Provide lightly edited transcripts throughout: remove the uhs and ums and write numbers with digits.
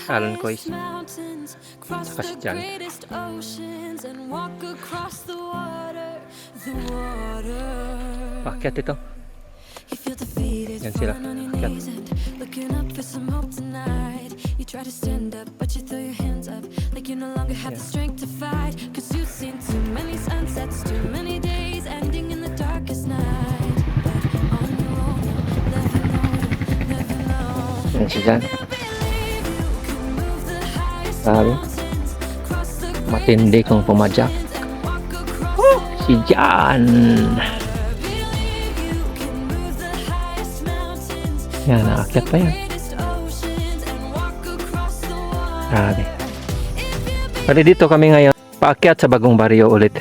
Alan Kois. Saka si Jan. Paakyat ito. Yan sila. Paakyat. You try to stand up, but you throw your hands up like you no longer have the strength to fight. Cause you've seen too many sunsets, too many days ending in the darkest night. But on your own, you'll never know. Yan si Jan. Sabi, matindi kong pumadyak. Si Jan. Yan, naakyat pa yan. Grabe. Pero dito kami ngayon, paakyat sa Bagong Baryo ulit.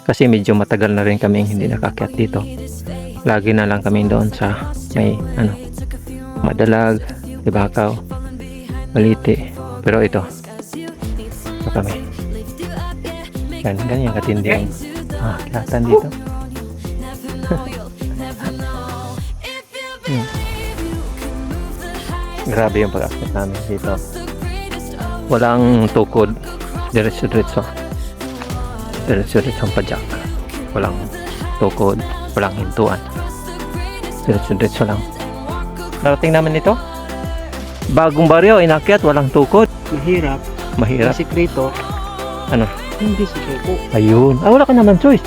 Kasi medyo matagal na rin kami hindi nakakyat dito. Lagi na lang kami doon sa may Madalag, Ibakaw, Balite. Pero ito kami. Yan, ganyan katindi ang akyatan dito. Grabe yung pag-akyat namin dito. Walang tukod, diretso-diretso ang padyak. Walang tukod, walang hintuan, diretso-diretso lang. Narating namin ito, Bagong Baryo, inakyat, walang tukod. Mahirap. Sikreto. Ano? Hindi sikreto. Ayun. Wala ka naman choice.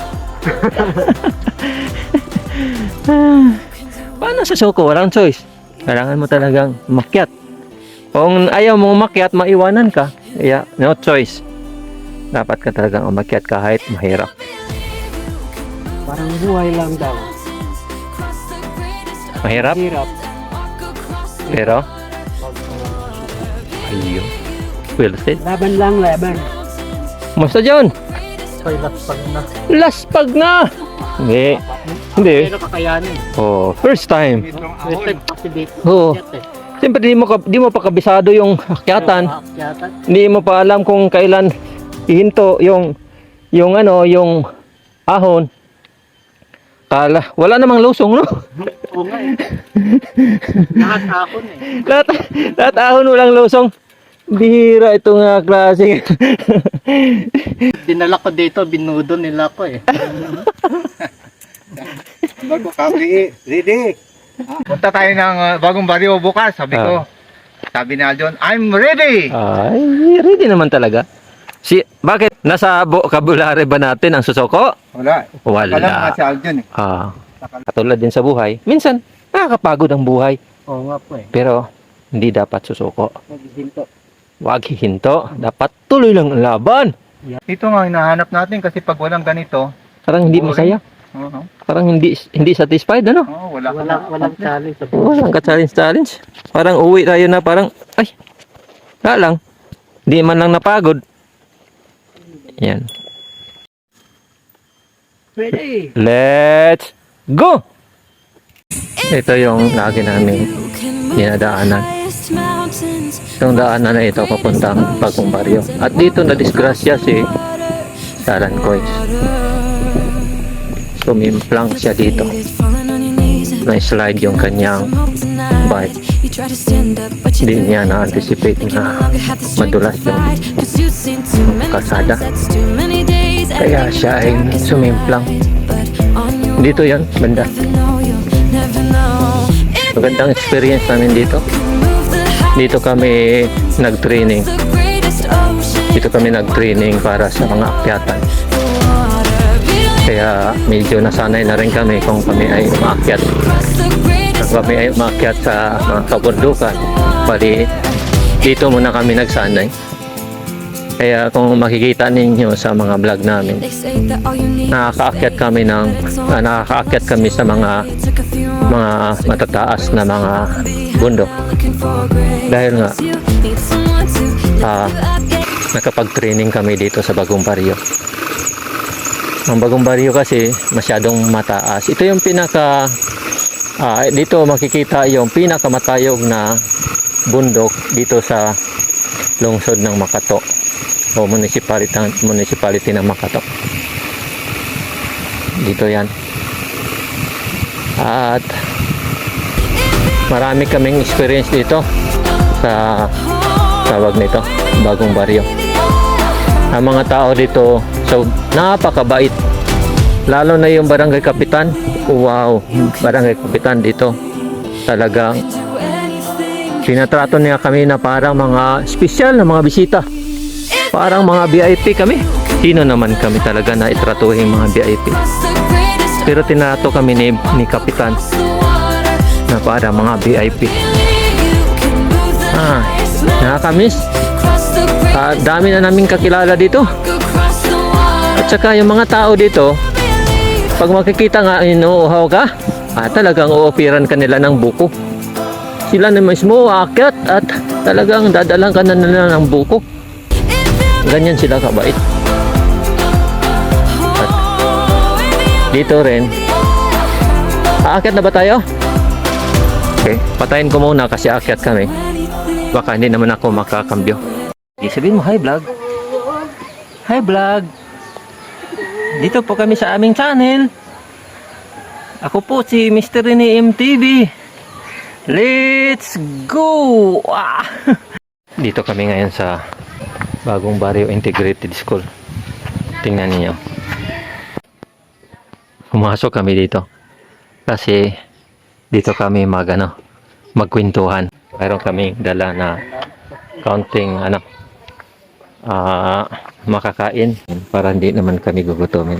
Paano sa Soko? Walang choice. Kailangan mo talagang makyat. Kung ayaw mong umakyat, maiwanan ka. Kaya, no choice. Dapat ka talagang umakyat kahit mahirap. Parang buhay lang daw. Mahirap? Hirap. Pero? Ayun. Well said. Laban lang, laban. Musta John? Koy, laspag na. Laspag na! Hindi. Hindi. Pero kakayanin. Oh, first time. Respect kasi dito. Oo. Siyempre di mo pa kabisado yung akyatan. Akyatan. Hindi mo pa alam kung kailan ihinto yung ahon. Wala namang lusong, no? Oo nga eh. Lahat ahon eh. lahat ahon, walang lusong. Bihira ito nga klase. Dinala ko dito, binudo nila ko eh. Bago kami, ready. Punta tayo ng Bagong Baryo bukas, sabi ko. Sabi ni Aljon, I'm ready. Ay, ready naman talaga. Bakit? Nasa vocabulary ba natin ang susoko? Wala. Wala. Alam nga si Aljon eh. Katulad din sa buhay. Minsan, nakakapagod ang buhay. Oo nga po eh. Pero, hindi dapat susuko. Naghihinto. Huwag hihinto. Dapat tuloy lang ang laban. Ito nga hinahanap natin kasi pag walang ganito, Parang hindi boring. masaya. Parang hindi satisfied, ano? Wala Walang challenge. Walang ka-challenge. Parang uwi tayo na parang, ay, wala lang. Hindi man lang napagod. Yan. Ready. Let's go! Ito yung lagi namin dinadaanan. Itong daanan na ito papuntang Bagong Baryo. At dito na disgrasya si Alan Kois. Sumimplang siya dito. Na-slide yung kanyang bike. Hindi niya na-anticipate na madulas yung kalsada. Kaya siya ay sumimplang. Dito yan, banda. Magandang experience namin dito. Dito kami nag-training. Dito kami nag-training para sa mga akyatan. Kaya medyo nasanay na rin kami kung kami ay umaakyat. Kung kami ay umaakyat sa mga kabundukan. Bali, dito muna kami nagsanay. Kaya kung makikita ninyo sa mga vlog namin, nakakaakyat kami sa mga matataas na mga bundok. Dahil nga nakapag-training kami dito sa Bagong Baryo. Ang Bagong Baryo kasi masyadong mataas. Ito yung dito makikita yung pinakamatayog na bundok dito sa lungsod ng Makato o municipality ng Makato. Dito yan. At marami kaming experience dito sa tawag nito, Bagong Baryo. Ang mga tao dito, so napakabait. Lalo na yung barangay kapitan. Wow, barangay kapitan dito. Talagang tinatrato niya kami na parang mga special na mga bisita. Parang mga VIP kami. Sino naman kami talaga na itratuhin mga VIP. Pero tinato kami ni kapitan na parang mga VIP. Nakakamiss. Dami na naming kakilala dito. At saka yung mga tao dito, pag makikita nga inuuhaw ka, talagang uupiran ka nila ng buko. Sila na mismo aakyat at talagang dadalang ka na nila ng buko. Ganyan sila kabait. At dito rin, aakyat na ba tayo? Okay, patayin ko muna kasi aakyat kami. Baka hindi naman ako makakambyo. Sabihin mo, hi vlog. Hi vlog. Dito po kami sa aming channel. Ako po si Mr. Rene MTV. Let's go! Dito kami ngayon sa Bagong Baryo Integrated School. Tingnan niyo. Pumasok kami dito. Kasi dito kami magkwentuhan. Mayroon kaming dala na counting makakain para hindi naman kami gugutomin.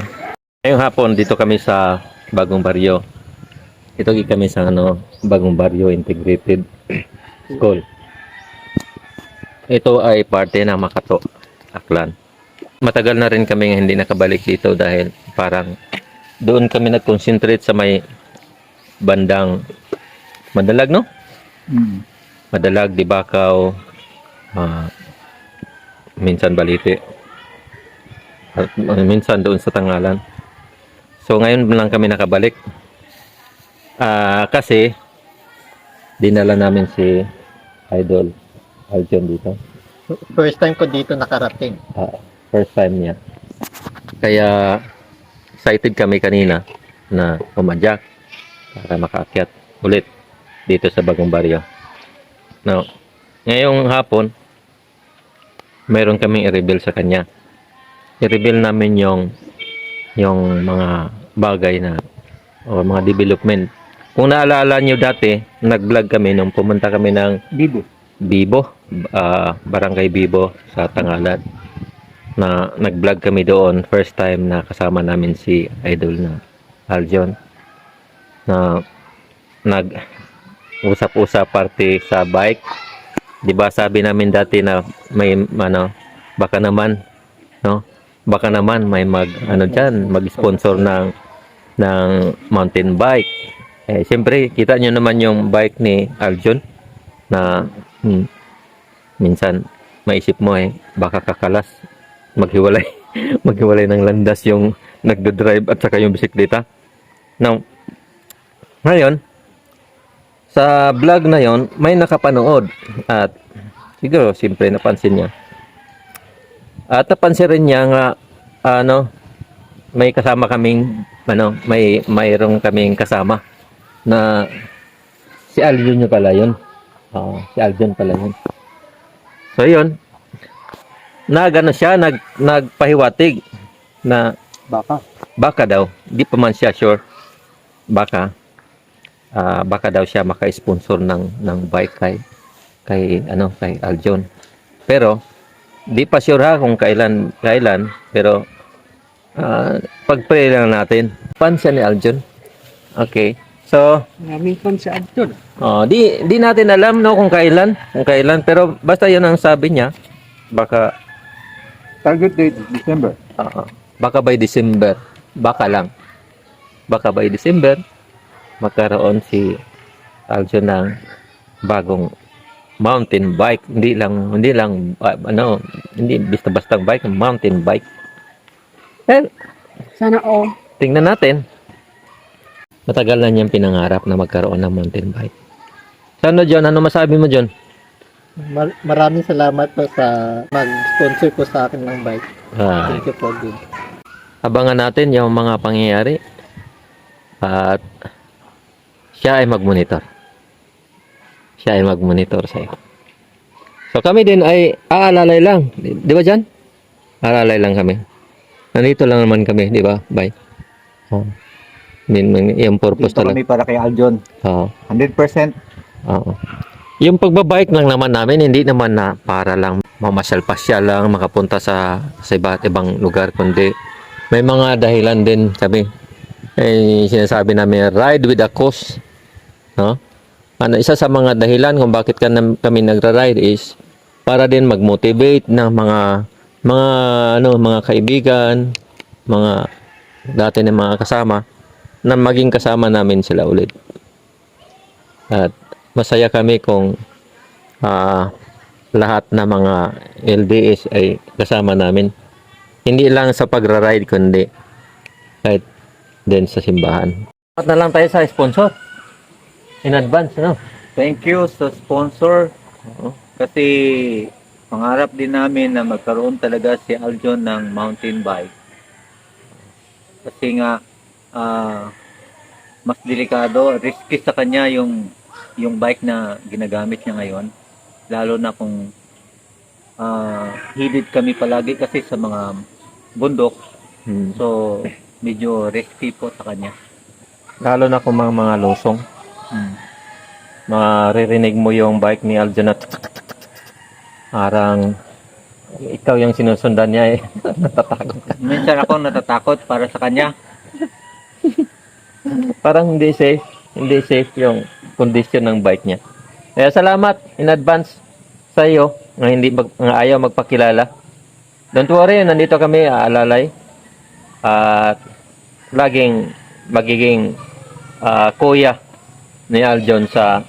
Ngayong hapon dito kami sa Bagong Baryo. Ito kami sa Bagong Baryo Integrated School. Ito ay parte ng Makato, Aklan. Matagal na rin kami hindi nakabalik dito dahil parang doon kami nag-concentrate sa may bandang Madalag, no? Madalag, Dibakaw, minsan Balite. At minsan doon sa Tangalan. So ngayon lang kami nakabalik. Kasi dinala namin si Idol Aljon dito. First time ko dito nakarating. First time niya. Kaya excited kami kanina na umadyak para makaakyat ulit dito sa Bagong Baryo. Now, ngayong hapon mayroon kaming i-reveal sa kanya. I-reveal namin yung mga bagay na o mga development. Kung naalala nyo dati, nag-vlog kami nung pumunta kami ng Bibo, Barangay Bibo sa Tangalan. Na nag-vlog kami doon, first time na kasama namin si Idol na Aljon. Na nag-usap-usap parte sa bike. 'Di ba sabi namin dati na may baka naman may mag-sponsor ng mountain bike. Siyempre, kita nyo naman yung bike ni Aljon na minsan maisip mo baka kakalas, maghiwalay maghiwalay ng landas yung nagdo-drive at saka yung bisikleta. Now, ngayon, sa vlog na yon may nakapanood at siguro siyempre napansin niya. At napansin rin niya nga may kasama kaming mayroong kaming kasama na si Aljon nyo pala yun. Si Aljon pala yun. So yun, siya nagpahiwatig na baka daw, di pa man siya sure, baka daw siya maka-sponsor ng bike kay Aljon. Pero di pa sure kung kailan, pero pag-pray lang natin. Fan siya ni Aljon. Okay. So, Naming fan si Aljon. di natin alam kung kailan, pero basta 'yun ang sabi niya. Baka Target date December. Baka by December, baka by December magkaroon si Aljon ng bagong mountain bike. Hindi basta-basta bike, mountain bike. Sana Tingnan natin. Matagal na niyang pinangarap na magkaroon ng mountain bike. Sana John, ano masabi mo John? Maraming salamat po sa mag-sponsor po sa akin ng bike. Thank you po, good. Abangan natin yung mga pangyayari. At siya ay mag-monitor. Sa iyo. So kami din ay aalalay lang. Di ba dyan? Aalalay lang kami. Nandito lang naman kami, di ba? Bye. Oh. Yung purpose Dito talaga. kami para kay Aljon. Oo. 100%. Oo. Yung pagbabike lang naman namin, hindi naman na para lang mamasyal-pasyal lang, makapunta sa iba't ibang lugar, kundi may mga dahilan din kami. Eh, sinasabi namin, ride with a cause. No? Ano, isa sa mga dahilan kung bakit kami nagra-ride is para din mag-motivate ng mga kaibigan, mga dati na mga kasama, na maging kasama namin sila ulit. At masaya kami kung lahat na mga LDS ay kasama namin. Hindi lang sa pagra-ride, kundi kahit din sa simbahan. At na lang tayo sa sponsor. In advance, no? Thank you sa sponsor. Oo. Kasi pangarap din namin na magkaroon talaga si Aljon ng mountain bike. Kasi nga mas delikado, risky sa kanya yung bike na ginagamit niya ngayon. Lalo na kung headed kami palagi kasi sa mga bundok. So medyo risky po sa kanya. Lalo na kung mga losong. Maririnig mo yung bike ni Aljon na parang ikaw yung sinusundan niya eh. Natatakot ka. Minsan ako natatakot para sa kanya. Parang hindi safe. Hindi safe yung condition ng bike niya. Kaya salamat in advance sa iyo na ayaw magpakilala. Don't worry, nandito kami aalalay. At laging magiging kuya ni Aljon sa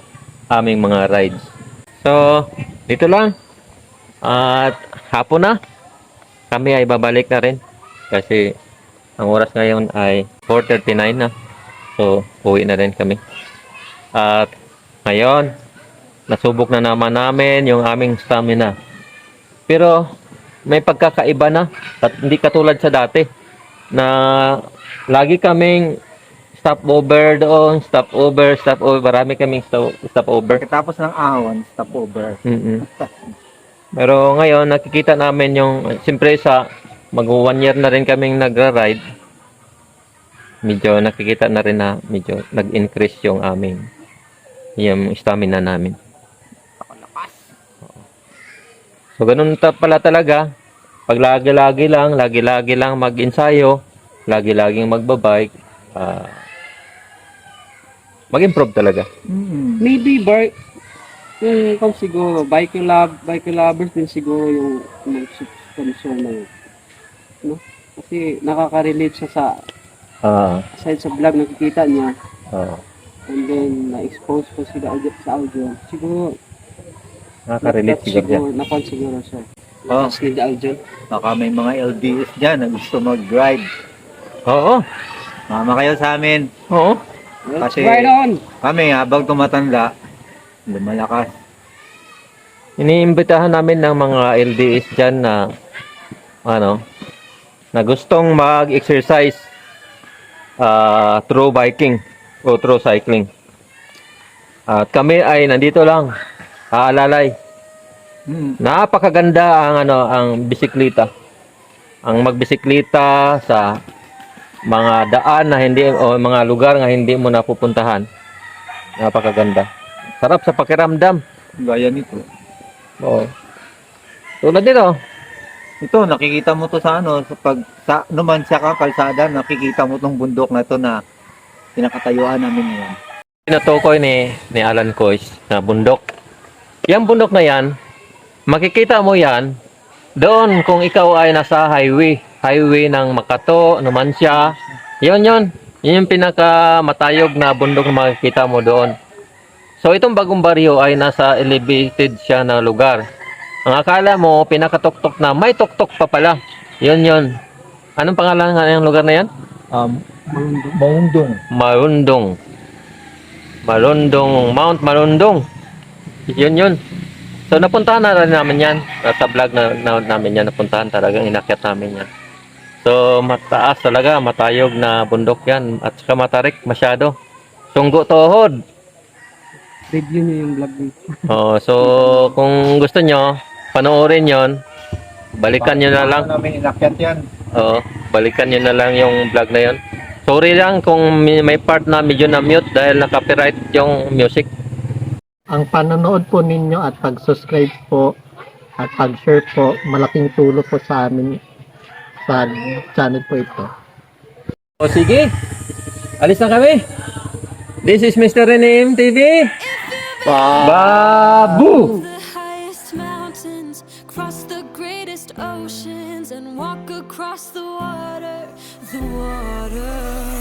aming mga rides. So, dito lang. At hapon na. Kami ay babalik na rin. Kasi ang oras ngayon ay 4:39 na. So, uwi na rin kami. At ngayon, nasubok na naman namin yung aming stamina. Pero, may pagkakaiba na. At hindi katulad sa dati. Na lagi kaming stopover doon, stopover. Marami kaming stopover. Pagkatapos ng ahon, stopover. Pero ngayon, nakikita namin yung, siyempre mag 1 year na rin kaming nagra-ride. Medyo nakikita na rin na medyo nag-increase yung yung stamina namin. So, ganun pala talaga. Pag lagi-lagi lang mag-ensayo, lagi-laging magbabike, mag-improve talaga. Maybe kung siguro bike lovers din siguro yung sponsor ng no? Kasi nakaka-relate siya sa aside sa vlog nakikita niya and then na-expose ko sila sa audio. Siguro Nakaka-relate siguro. Nakon siguro siya. Oh. As ni Aljon. Baka may mga LDS dyan na gusto mag-ride. Oo. Mama kayo sa amin. Oo. Kasi Right on! kami habang tumatanda, lumalakas. Iniimbitahan namin ng mga LDS dyan na na gustong mag-exercise through biking o through cycling. At kami ay nandito lang, aalalay. Napakaganda ang bisikleta. Ang magbisikleta sa mga daan na hindi o mga lugar na hindi mo napupuntahan. Napakaganda. Sarap sa pakiramdam. Gaya nito. Oo. Tulad dito. Ito, nakikita mo to sa naman siya kalsada, nakikita mo tong bundok na to na pinakatayuan namin ngayon. Tinutukoy ni Alan Kois na bundok. Yang bundok na yan, makikita mo yan doon kung ikaw ay nasa highway ng Makato, Numancia. Yun yung pinakamatayog na bundok na makikita mo doon. So itong Bagong Baryo ay nasa elevated siya na lugar. Ang akala mo pinakatuktok na may tuktok pa pala. Yun. Anong pangalan ng lugar na yan? Marundong, Mount Marundong. Yun. So napuntahan na rin namin yan. Sa vlog na namin yan, napuntahan talagang inakyat namin yan. So mataas talaga, matayog na bundok yan. At saka matarik masyado. Tunggo tuhod. review nyo yung vlog nyo. So kung gusto nyo, panoorin yon, balikan nyo na lang. Bago namin inakyat yan. Oo, balikan nyo na lang yung vlog na yon. Sorry lang kung may part na medyo na-mute dahil na-copyright yung music. Ang panonood po ninyo at pag-subscribe po at pag-share po, malaking tulong po sa amin sa channel po ito. O sige, alis na kami. This is Mr. Renem TV. Babu! The highest mountains, cross the greatest oceans, and walk across the water, the water.